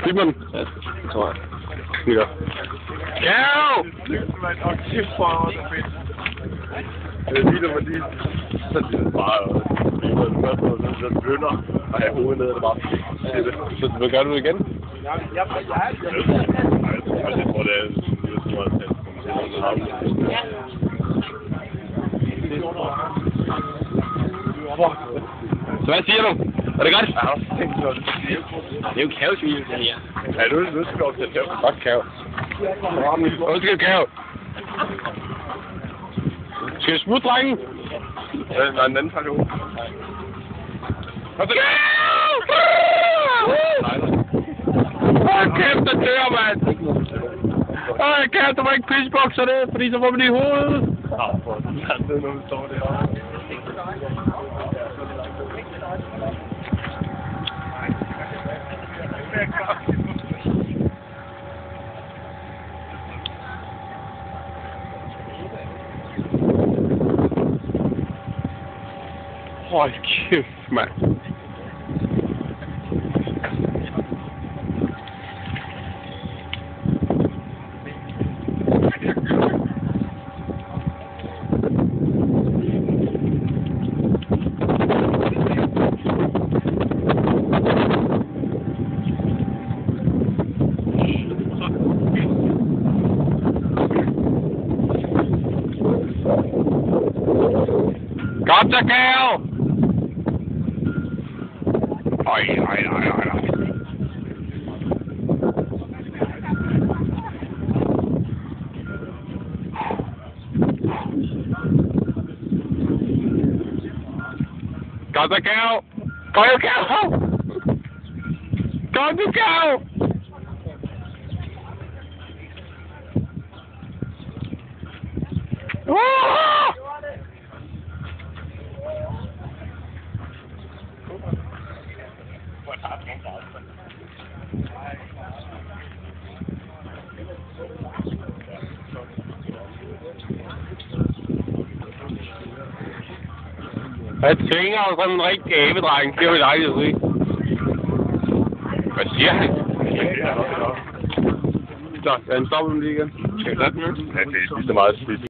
Filmer den? Ja, det tror jeg. Snikker. Gav! Det er lige, man lige så det er bare den bønder og have hovedet ned, det bare Så du vil gøre det igen? jeg tror, det er Så hvad siger du? Er det godt? jeg har også tænkt sådan. Det er jo kavsvin, det her. Ja, nu skal vi op til at tage. Godt, Kav. Undskyld, Kav. Skal vi smutte, drengen? Der er en anden faktor. Kom så, Kav! Kæft, der dør, mand! Kav, du må ikke pissebokse det, fordi så får man det i hovedet. Ja, for det er noget, der står derovre. Hold kæft, mand. Kom så, Kav! Oj. Kom så, Kav! Kom jo, Kav! Kom så, Kav! Jeg tvinger ham som en rigtig abedreng, det er jo dejligt at se. Hvad siger han? Så, han stopper den lige igen. Ja, det er lige så meget spidt.